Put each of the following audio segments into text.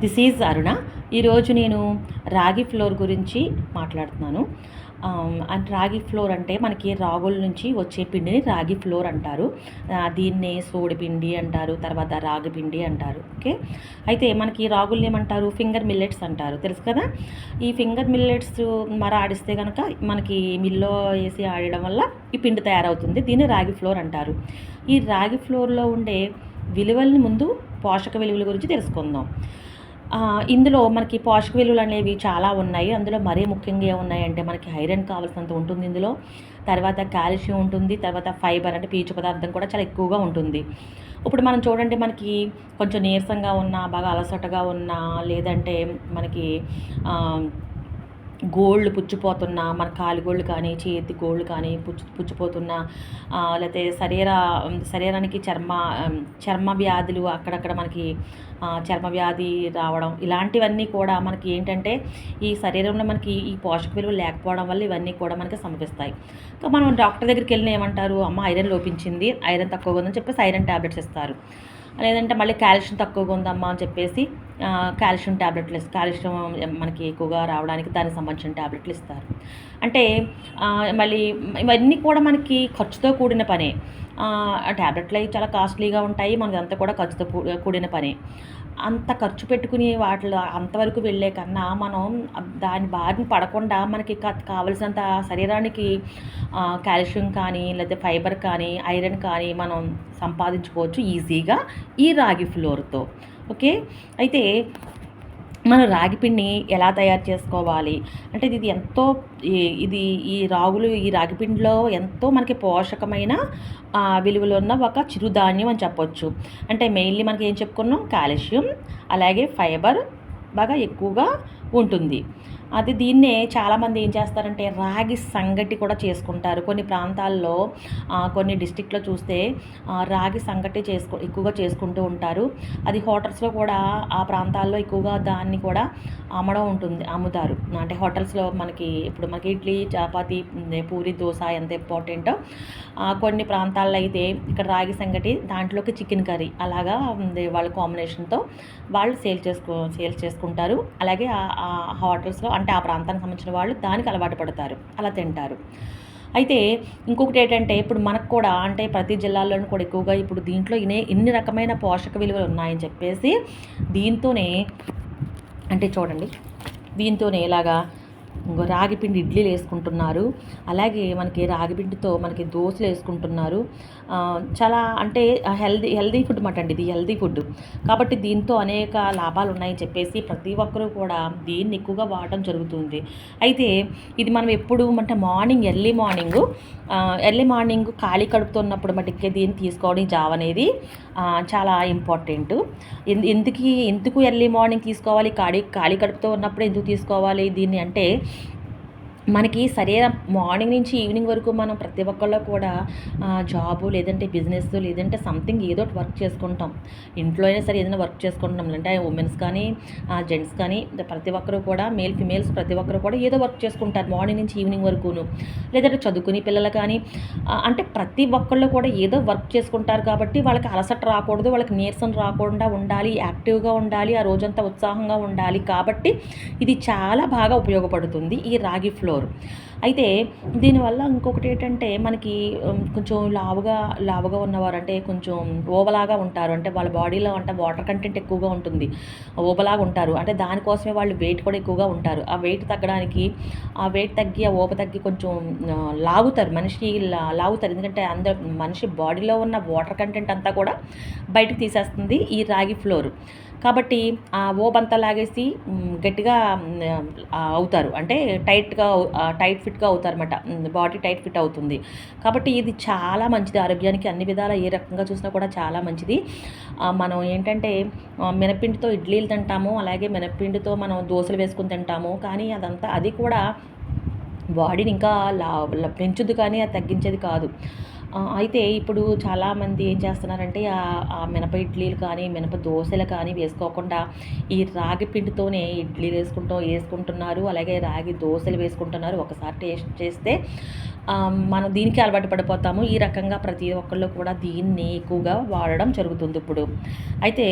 This is అరుణ. ఈరోజు నేను రాగి ఫ్లోర్ గురించి మాట్లాడుతున్నాను. అండ్ రాగి ఫ్లోర్ అంటే మనకి రాగుల నుంచి వచ్చే పిండిని రాగి ఫ్లోర్ అంటారు. దీన్నే సోడి పిండి అంటారు, తర్వాత రాగి పిండి అంటారు. ఓకే, అయితే మనకి రాగుల్ని ఏమంటారు? ఫింగర్ మిల్లెట్స్ అంటారు, తెలుసు కదా. ఈ ఫింగర్ మిల్లెట్స్ ఆడిస్తే కనుక మనకి మిల్లో వేసి ఆడడం వల్ల ఈ పిండి తయారవుతుంది. దీన్ని రాగి ఫ్లోర్ అంటారు. ఈ రాగి ఫ్లోర్లో ఉండే విలువల్ని ముందు పోషక విలువల గురించి తెలుసుకుందాం. ఇందులో మనకి పోషక విలువలు అనేవి చాలా ఉన్నాయి. అందులో మరీ ముఖ్యంగా ఏమున్నాయంటే మనకి ఐరన్ కావాల్సినంత ఉంటుంది ఇందులో, తర్వాత కాల్షియం ఉంటుంది, తర్వాత ఫైబర్ అంటే పీచు పదార్థం కూడా చాలా ఎక్కువగా ఉంటుంది. ఇప్పుడు మనం చూడండి, మనకి కొంచెం నీరసంగా ఉన్నా, బాగా అలసటగా ఉన్నా, లేదంటే మనకి గోళ్ళు పుచ్చిపోతున్నా, మన కాలి గోళ్ళు కానీ చేతి గోళ్ళు కానీ పుచ్చిపోతున్నా, లేకపోతే శరీరానికి చర్మ వ్యాధులు అక్కడక్కడ మనకి చర్మ వ్యాధి రావడం, ఇలాంటివన్నీ కూడా మనకి ఏంటంటే ఈ శరీరంలో మనకి ఈ పోషక విలువలు లేకపోవడం వల్ల ఇవన్నీ కూడా మనకి సంభవిస్తాయి. మనం డాక్టర్ దగ్గరికి వెళ్ళిన ఏమంటారు? అమ్మ ఐరన్ లోపించింది, ఐరన్ తక్కువగా ఉందని చెప్పేసి ఐరన్ ట్యాబ్లెట్స్ ఇస్తారు. లేదంటే మళ్ళీ కాల్షియం తక్కువగా ఉందమ్మా అని చెప్పేసి కాల్షియం ట్యాబ్లెట్లు కాల్షియం మనకి ఎక్కువగా రావడానికి దానికి సంబంధించిన ట్యాబ్లెట్లు ఇస్తారు. అంటే మళ్ళీ ఇవన్నీ కూడా మనకి ఖర్చుతో కూడిన పనే. ట్యాబ్లెట్లు అవి చాలా కాస్ట్లీగా ఉంటాయి, మనదంతా కూడా ఖర్చుతో కూడిన పనే. అంత ఖర్చు పెట్టుకుని వాటిలో అంతవరకు వెళ్ళే కన్నా మనం దాని బారిన పడకుండా మనకి కావలసినంత శరీరానికి కాల్షియం కానీ, లేదా ఫైబర్ కానీ, ఐరన్ కానీ మనం సంపాదించుకోవచ్చు ఈజీగా ఈ రాగి ఫ్లోర్తో. ఓకే, అయితే మనం రాగి పిండిని ఎలా తయారు చేసుకోవాలి అంటే ఇది ఎంతో ఈ రాగి పిండిలో ఎంతో మనకి పోషకమైన విలువలు ఉన్న ఒక చిరుధాన్యం అని చెప్పొచ్చు. అంటే మెయిన్లీ మనకి ఏం చెప్పుకున్నాం? కాల్షియం, అలాగే ఫైబర్ బాగా ఎక్కువగా ఉంటుంది. దీన్నే చాలామంది ఏం చేస్తారంటే రాగి సంగటి కూడా చేసుకుంటారు. కొన్ని ప్రాంతాల్లో కొన్ని డిస్ట్రిక్ట్లో చూస్తే రాగి సంగటి ఎక్కువగా చేసుకుంటూ ఉంటారు. అది హోటల్స్లో కూడా ఆ ప్రాంతాల్లో ఎక్కువగా దాన్ని కూడా అమ్ముతారు. అంటే హోటల్స్లో మనకి ఇప్పుడు మనకి ఇడ్లీ, చపాతీ, పూరి, దోశ ఎంత ఇంపార్టెంటో కొన్ని ప్రాంతాల్లో అయితే ఇక్కడ రాగి సంగటి దాంట్లోకి చికెన్ కర్రీ అలాగా వాళ్ళ కాంబినేషన్తో వాళ్ళు సేల్ చేసుకుంటారు. అలాగే ఆ హోటల్స్లో అంటే ఆ ప్రాంతానికి సంబంధించిన వాళ్ళు దానికి అలవాటు పడతారు, అలా తింటారు. అయితే ఇంకొకటి ఏంటంటే ఇప్పుడు మనకు కూడా అంటే ప్రతి జిల్లాల్లోనూ కూడా ఎక్కువగా ఇప్పుడు దీంట్లో ఇన్ని రకమైన పోషక విలువలు ఉన్నాయని చెప్పేసి దీంతోనే అంటే చూడండి, దీంతోనే ఇలాగా రాగిపిండి ఇడ్లీలు వేసుకుంటున్నారు, అలాగే మనకి రాగిపిండితో మనకి దోశలు వేసుకుంటున్నారు. చాలా అంటే హెల్దీ ఫుడ్ మాట అండి, ఇది హెల్దీ ఫుడ్ కాబట్టి దీంతో అనేక లాభాలు ఉన్నాయని చెప్పేసి ప్రతి ఒక్కరూ కూడా దీన్ని ఎక్కువగా వాడటం జరుగుతుంది. అయితే ఇది మనం ఎప్పుడు అంటే ఎర్లీ మార్నింగ్ ఖాళీ కడుపుతో ఉన్నప్పుడు మటుకే దీన్ని తీసుకోవడం జావ అనేది చాలా ఇంపార్టెంట్. ఎందుకు ఎర్లీ మార్నింగ్ తీసుకోవాలి, ఖాళీ కడుపుతో ఉన్నప్పుడు ఎందుకు తీసుకోవాలి దీన్ని అంటే మనకి మార్నింగ్ నుంచి ఈవినింగ్ వరకు మనం ప్రతి ఒక్కళ్ళు కూడా జాబు, లేదంటే బిజినెస్, లేదంటే సంథింగ్ ఏదో ఒకటి వర్క్ చేసుకుంటాం. ఇంట్లో అయినా సరే ఏదైనా వర్క్ చేసుకుంటాం, అంటే ఉమెన్స్ కానీ జెంట్స్ కానీ ప్రతి ఒక్కరు కూడా ఫిమేల్స్ ప్రతి ఒక్కరు కూడా ఏదో వర్క్ చేసుకుంటారు మార్నింగ్ నుంచి ఈవినింగ్ వరకును. లేదంటే చదువుకునే పిల్లలు కానీ అంటే ప్రతి ఒక్కళ్ళు కూడా ఏదో వర్క్ చేసుకుంటారు కాబట్టి వాళ్ళకి అలసట రాకూడదు, వాళ్ళకి నీరసం రాకుండా ఉండాలి, యాక్టివ్గా ఉండాలి, ఆ రోజంతా ఉత్సాహంగా ఉండాలి. కాబట్టి ఇది చాలా బాగా ఉపయోగపడుతుంది ఈ రాగి ఫ్లోర్. అయితే దీనివల్ల ఇంకొకటి ఏంటంటే మనకి కొంచెం లావుగా ఉన్నవారు అంటే కొంచెం ఓబలాగా ఉంటారు, అంటే వాళ్ళ బాడీలో అంటే వాటర్ కంటెంట్ ఎక్కువగా ఉంటుంది, ఓబలాగా ఉంటారు. అంటే దానికోసమే వాళ్ళు వెయిట్ కూడా ఎక్కువగా ఉంటారు. ఆ వెయిట్ తగ్గడానికి ఆ ఓబ తగ్గి కొంచెం మనిషి లాగుతారు. ఎందుకంటే మనిషి బాడీలో ఉన్న వాటర్ కంటెంట్ అంతా కూడా బయటకు తీసేస్తుంది ఈ రాగి ఫ్లోర్. కాబట్టి ఆ ఓబంతా లాగేసి గట్టిగా అవుతారు, అంటే టైట్ ఫిట్గా అవుతారు అన్నమాట, బాడీ టైట్ ఫిట్ అవుతుంది. కాబట్టి ఇది చాలా మంచిది ఆరోగ్యానికి, అన్ని విధాల ఏ రకంగా చూసినా కూడా చాలా మంచిది. మనం ఏంటంటే మినపిండితో ఇడ్లీలు తింటాము, అలాగే మినపిండితో మనం దోశలు వేసుకుని తింటాము, కానీ అది కూడా బాడీని ఇంకా పెంచుద్ది కానీ అది తగ్గించేది కాదు. అయితే ఇప్పుడు చాలామంది ఏం చేస్తున్నారంటే ఆ మినప ఇడ్లీలు కానీ మినప దోశలు కానీ వేసుకోకుండా ఈ రాగి పిండితోనే ఇడ్లీలు వేసుకుంటున్నారు, అలాగే రాగి దోశలు వేసుకుంటున్నారు. ఒకసారి టేస్ట్ చేస్తే మనం దీనికి అలవాటు పడిపోతాము. ఈ రకంగా ప్రతి ఒక్కళ్ళు కూడా దీన్ని ఎక్కువగా వాడడం జరుగుతుంది ఇప్పుడు. అయితే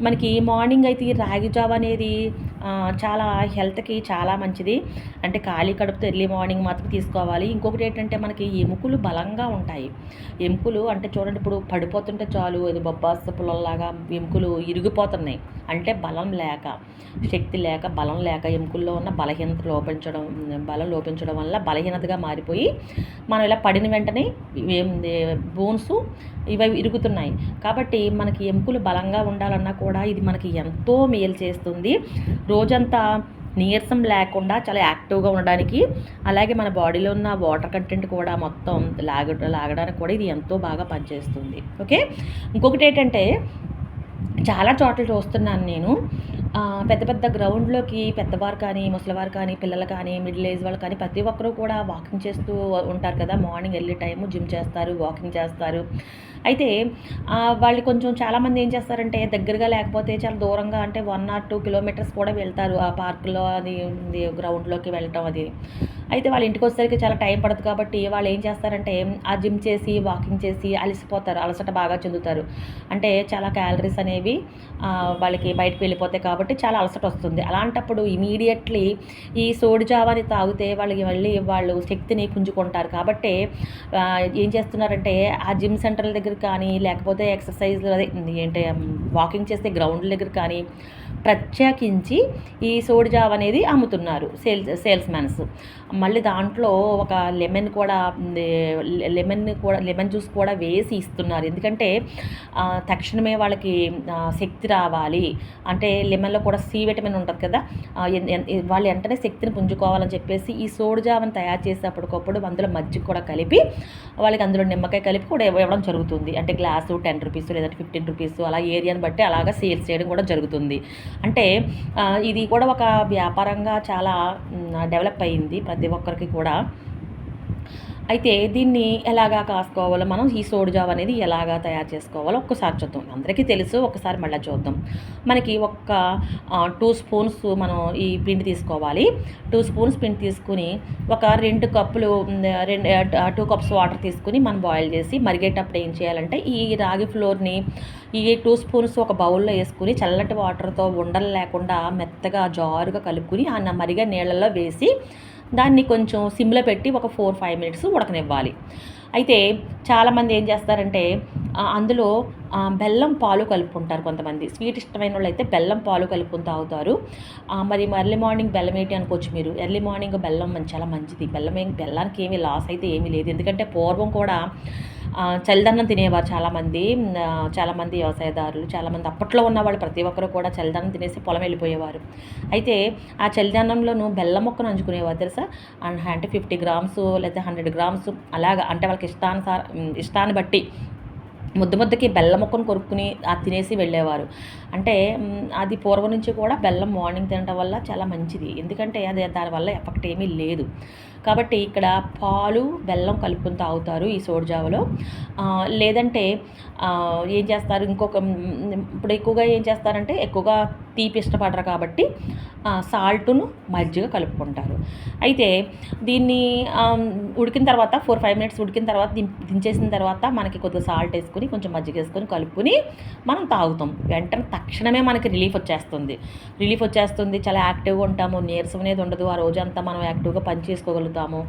మనకి మార్నింగ్ అయితే ఈ రాగి జావ అనేది చాలా హెల్త్‌కి చాలా మంచిది. అంటే ఖాళీ కడుపుతో ఎర్లీ మార్నింగ్ మాత్రం తీసుకోవాలి. ఇంకొకటి ఏంటంటే మనకి ఎముకలు బలంగా ఉంటాయి. ఎముకలు అంటే చూడండి, ఇప్పుడు పడిపోతుంటే చాలు అది బొబ్బాసు పుల్లల్లాగా ఎముకలు ఇరిగిపోతున్నాయి. అంటే బలం లేక, శక్తి లేక, బలం లేక ఎముకల్లో ఉన్న బలం లోపించడం వల్ల బలహీనతగా మారిపోయి మనం ఇలా పడిన వెంటనే బోన్స్ ఇవి ఇరుగుతున్నాయి. కాబట్టి మనకి ఎముకలు బలంగా ఉండాలన్నా కూడా ఇది మనకి ఎంతో మేలు చేస్తుంది. రోజంతా నీరసం లేకుండా చాలా యాక్టివ్గా ఉండడానికి, అలాగే మన బాడీలో ఉన్న వాటర్ కంటెంట్ కూడా మొత్తం లాగడానికి కూడా ఇది ఎంతో బాగా పనిచేస్తుంది. ఓకే, ఇంకొకటి ఏంటంటే చాలా చోట్ల చూస్తున్నాను నేను, పెద్ద పెద్ద గ్రౌండ్లోకి పెద్దవారు కానీ, ముసలివారు కానీ, పిల్లలు కానీ, మిడిల్ ఏజ్ వాళ్ళు కానీ ప్రతి ఒక్కరూ కూడా వాకింగ్ చేస్తూ ఉంటారు కదా. మార్నింగ్ ఎర్లీ టైము జిమ్ చేస్తారు, వాకింగ్ చేస్తారు. అయితే వాళ్ళు కొంచెం చాలామంది ఏం చేస్తారంటే దగ్గరగా లేకపోతే చాలా దూరంగా అంటే 1 or 2 కిలోమీటర్స్ కూడా వెళ్తారు ఆ పార్కులో అది గ్రౌండ్లోకి వెళ్ళటం అది. అయితే వాళ్ళ ఇంటికి వచ్చేసరికి చాలా టైం పడుతుంది కాబట్టి వాళ్ళు ఏం చేస్తారంటే ఆ జిమ్ చేసి వాకింగ్ చేసి అలసిపోతారు, అలసట బాగా చెందుతారు. అంటే చాలా క్యాలరీస్ అనేవి వాళ్ళకి బయటకు వెళ్ళిపోతాయి కాబట్టి చాలా అలసట వస్తుంది. అలాంటప్పుడు ఇమీడియట్లీ ఈ సోడి జావాని తాగితే వాళ్ళకి మళ్ళీ వాళ్ళు శక్తిని పుంజుకుంటారు. కాబట్టి ఏం చేస్తున్నారంటే ఆ జిమ్ సెంటర్ల దగ్గర కానీ, లేకపోతే ఎక్సర్సైజ్లు అదే ఏంటి వాకింగ్ చేస్తే గ్రౌండ్ల దగ్గర కానీ ప్రత్యేకించి ఈ సోడి జావ అనేది అమ్ముతున్నారు సేల్స్మెన్స్. మళ్ళీ దాంట్లో ఒక లెమన్ జ్యూస్ కూడా వేసి ఇస్తున్నారు. ఎందుకంటే తక్షణమే వాళ్ళకి శక్తి రావాలి అంటే లెమన్లో కూడా సి విటమిన్ ఉంటుంది కదా, వాళ్ళు వెంటనే శక్తిని పుంజుకోవాలని చెప్పేసి ఈ సోడి జావని తయారు చేసేటప్పటికప్పుడు అందులో మజ్జిగ కూడా కలిపి వాళ్ళకి అందులో నిమ్మకాయ కలిపి కూడా ఇవ్వడం జరుగుతుంది. అంటే గ్లాసు 10 రూపీస్ లేదంటే 15 రూపీస్ అలా ఏరియాని బట్టి అలాగా సేల్స్ చేయడం కూడా జరుగుతుంది. అంటే ఇది కూడా ఒక వ్యాపారంగా చాలా డెవలప్ అయింది ప్రతి ఒక్కరికి కూడా. అయితే దీన్ని ఎలాగా కాసుకోవాలో, మనం ఈ సోడి జావ అనేది ఎలాగా తయారు చేసుకోవాలో ఒక్కసారి చూద్దాం. అందరికీ తెలుసు, ఒకసారి మళ్ళీ చూద్దాం. మనకి ఒక 2 స్పూన్స్ మనం ఈ పిండి తీసుకోవాలి. 2 స్పూన్స్ పిండి తీసుకుని ఒక 2 కప్పులు 2 కప్స్ వాటర్ తీసుకుని మనం బాయిల్ చేసి మరిగేటప్పుడు ఏం చేయాలంటే ఈ రాగి ఫ్లోర్ని ఈ 2 స్పూన్స్ ఒక బౌల్లో వేసుకుని చల్లటి వాటర్తో ఉండలు లేకుండా మెత్తగా జారుగా కలుపుకుని ఆ మరిగే నీళ్ళల్లో వేసి దాన్ని కొంచెం సిమ్లో పెట్టి ఒక 4-5 మినిట్స్ ఉడకనివ్వాలి. అయితే చాలామంది ఏం చేస్తారంటే అందులో బెల్లం పాలు కలుపుకుంటారు. కొంతమంది స్వీట్ ఇష్టమైన వాళ్ళు అయితే బెల్లం పాలు కలుపుకుని తాగుతారు. మరి ఎర్లీ మార్నింగ్ బెల్లం ఏంటి అనుకోవచ్చు మీరు. ఎర్లీ మార్నింగ్ బెల్లం చాలా మంచిది. బెల్లానికి ఏమీ లాస్ అయితే ఏమీ లేదు. ఎందుకంటే పూర్వం కూడా చలిదన్నం తినేవారు చాలామంది వ్యవసాయదారులు, చాలామంది అప్పట్లో ఉన్నవాళ్ళు ప్రతి ఒక్కరు కూడా చలిదన్నం తినేసి పొలం వెళ్ళిపోయేవారు. అయితే ఆ చలిదన్నంలోనూ బెల్లం మొక్కను నంచుకునేవారు తెలుసా. అంటే 50 గ్రామ్స్ లేదా 100 గ్రామ్స్ అలాగా, అంటే వాళ్ళకి ఇష్టాన్ని బట్టి ముద్దకి బెల్లం ముక్కను కొరుక్కుని అది తినేసి వెళ్ళేవారు. అంటే అది పూర్వం నుంచి కూడా బెల్లం మార్నింగ్ తినడం వల్ల చాలా మంచిది. ఎందుకంటే దానివల్ల ఎఫెక్ట్ ఏమీ లేదు. కాబట్టి ఇక్కడ పాలు బెల్లం కలుపుకుని తాగుతారు ఈ సోడి జావలో. లేదంటే ఏం చేస్తారు, ఇప్పుడు ఎక్కువగా ఏం చేస్తారంటే ఎక్కువగా తీపి ఇష్టపడరు కాబట్టి సాల్టును మజ్జిగ కలుపుకుంటారు. అయితే దీన్ని ఉడికిన తర్వాత 4-5 మినిట్స్ ఉడికిన తర్వాత దించేసిన తర్వాత మనకి కొద్దిగా సాల్ట్ వేసుకుని కొంచెం మజ్జిగ వేసుకొని కలుపుకొని మనం తాగుతాం. వెంటనే తక్షణమే మనకి రిలీఫ్ వచ్చేస్తుంది. చాలా యాక్టివ్గా ఉంటాము, నీరసం అనేది ఉండదు. ఆ రోజంతా మనం యాక్టివ్గా పని చేసుకోగలుగుతాము.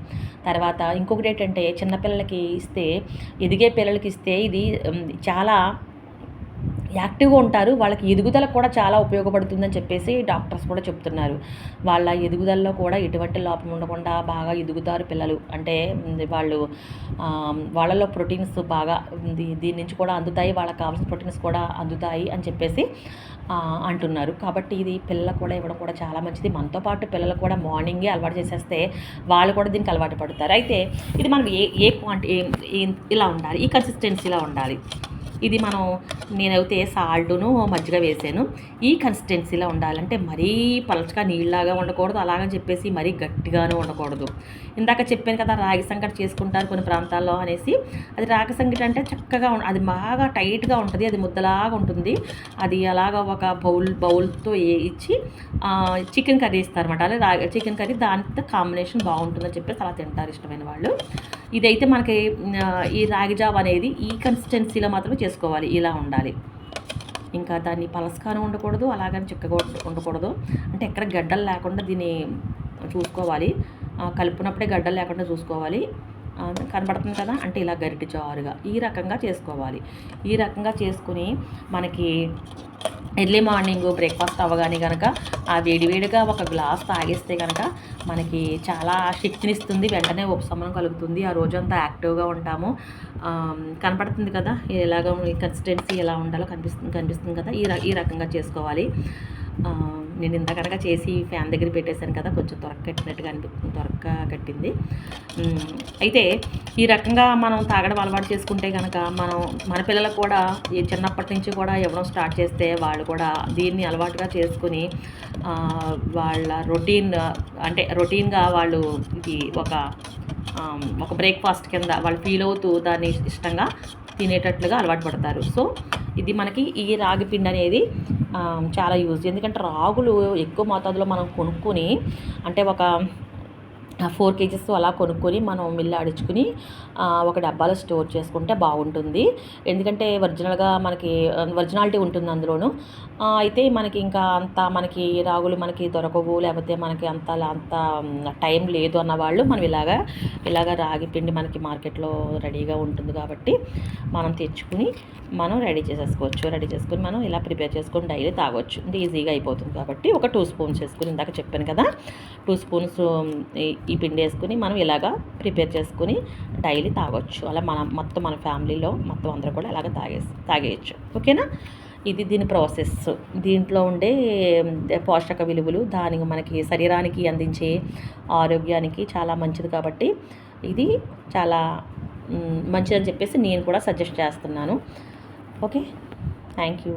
తర్వాత ఇంకొకటి ఏంటంటే చిన్నపిల్లలకి ఇస్తే, ఎదిగే పిల్లలకి ఇస్తే ఇది చాలా యాక్టివ్గా ఉంటారు. వాళ్ళకి ఎదుగుదలకు కూడా చాలా ఉపయోగపడుతుందని చెప్పేసి డాక్టర్స్ కూడా చెప్తున్నారు. వాళ్ళ ఎదుగుదలలో కూడా ఎటువంటి లోపం ఉండకుండా బాగా ఎదుగుతారు పిల్లలు. అంటే వాళ్ళలో ప్రోటీన్స్ బాగా దీని నుంచి కూడా అందుతాయి, వాళ్ళకి కావాల్సిన ప్రోటీన్స్ కూడా అందుతాయి అని చెప్పేసి అంటున్నారు. కాబట్టి ఇది పిల్లలకు కూడా ఇవ్వడం కూడా చాలా మంచిది. మనతో పాటు పిల్లలు కూడా మార్నింగే అలవాటు చేసేస్తే వాళ్ళు కూడా దీనికి అలవాటు పడతారు. అయితే ఇది మనం ఏ క్వాంటిటీ ఇలా ఉండాలి, ఈ కన్సిస్టెన్సీలో ఉండాలి. ఇది నేనైతే సాల్టును మజ్జిగ వేసాను. ఈ కన్సిస్టెన్సీలో ఉండాలంటే మరీ పలచగా నీళ్ళలాగా ఉండకూడదు, అలాగని చెప్పేసి మరీ గట్టిగాను ఉండకూడదు. ఇందాక చెప్పాను కదా రాగి సంకటి చేసుకుంటారు కొన్ని ప్రాంతాల్లో అనేసి. అది రాగి సంకటి అంటే చక్కగా అది బాగా టైట్గా ఉంటుంది, అది ముద్దలాగా ఉంటుంది. అది అలాగా ఒక బౌల్తో ఇచ్చి చికెన్ కర్రీ ఇస్తారన్నమాట. అలా చికెన్ కర్రీ దాంతో కాంబినేషన్ బాగుంటుందని చెప్పేసి అలా తింటారు ఇష్టమైన వాళ్ళు. ఇదైతే మనకి ఈ రాగి జావ అనేది ఈ కన్సిస్టెన్సీలో మాత్రమే చేసుకోవాలి, ఇలా ఉండాలి. ఇంకా దాన్ని పలసగాను ఉండకూడదు, అలాగని చిక్కగా ఉండకూడదు. అంటే ఎక్కడ గడ్డలు లేకుండా దీన్ని చూసుకోవాలి, కలుపుకున్నప్పుడే గడ్డలు లేకుండా చూసుకోవాలి. కనబడుతుంది కదా, అంటే ఇలా గరిటె జారుగా ఈ రకంగా చేసుకోవాలి. ఈ రకంగా చేసుకుని మనకి ఎర్లీ మార్నింగ్ బ్రేక్ఫాస్ట్ అవ్వగానే కనుక ఆ వేడివేడిగా ఒక గ్లాస్ తాగేస్తే కనుక మనకి చాలా శక్తినిస్తుంది, వెంటనే ఉపశమనం కలుగుతుంది, ఆ రోజంతా యాక్టివ్గా ఉంటాము. కనపడుతుంది కదా ఎలాగ కన్సిస్టెన్సీ ఎలా ఉండాలో కనిపిస్తుంది కదా, ఈ రకంగా చేసుకోవాలి. నేను ఇందాకనక చేసి ఫ్యాన్ దగ్గర పెట్టేశాను కదా, కొంచెం కట్టినట్టుగా అనిపిస్తుంది, కట్టింది. అయితే ఈ రకంగా మనం తాగడం అలవాటు చేసుకుంటే కనుక మన పిల్లలకు కూడా ఈ చిన్నప్పటి నుంచి కూడా ఇవ్వడం స్టార్ట్ చేస్తే వాళ్ళు కూడా దీన్ని అలవాటుగా చేసుకుని వాళ్ళ రొటీన్గా వాళ్ళు ఇది ఒక బ్రేక్ఫాస్ట్ కింద వాళ్ళు ఫీల్ అవుతూ దాన్ని ఇష్టంగా తినేటట్లుగా అలవాటు పడతారు. సో ఇది మనకి ఈ రాగి పిండి అనేది చాలా యూజ్. ఎందుకంటే రాగులు ఎక్కువ మోతాదులో మనం కొనుక్కొని, అంటే ఒక 4 kgs అలా కొనుక్కొని మనం మిల్లు ఆడించుకుని ఒక డబ్బాలో స్టోర్ చేసుకుంటే బాగుంటుంది. ఎందుకంటే ఒరిజినాలిటీ ఉంటుంది అందులోను. అయితే మనకి ఇంకా మనకి రాగులు మనకి దొరకవు, లేకపోతే మనకి అంత టైం లేదు అన్న వాళ్ళు మనం ఇలాగా రాగి పిండి మనకి మార్కెట్లో రెడీగా ఉంటుంది కాబట్టి మనం తెచ్చుకుని మనం రెడీ చేసుకుని మనం ఇలా ప్రిపేర్ చేసుకొని డైలీ తాగొచ్చు. అంటే ఈజీగా అయిపోతుంది కాబట్టి ఒక 2 స్పూన్స్ వేసుకుని, ఇందాక చెప్పాను కదా 2 స్పూన్స్ ఈ పిండి వేసుకుని మనం ఇలాగా ప్రిపేర్ చేసుకుని డైలీ తాగొచ్చు. అలా మన ఫ్యామిలీలో మొత్తం అందరూ కూడా ఇలాగ తాగేయచ్చు. ఓకేనా? ఇది దీని ప్రాసెస్. దీంట్లో ఉండే పోషక విలువలు మనకి శరీరానికి అందించే ఆరోగ్యానికి చాలా మంచిది కాబట్టి ఇది చాలా మంచిదని చెప్పేసి నేను కూడా సజెస్ట్ చేస్తున్నాను. Okay, thank you.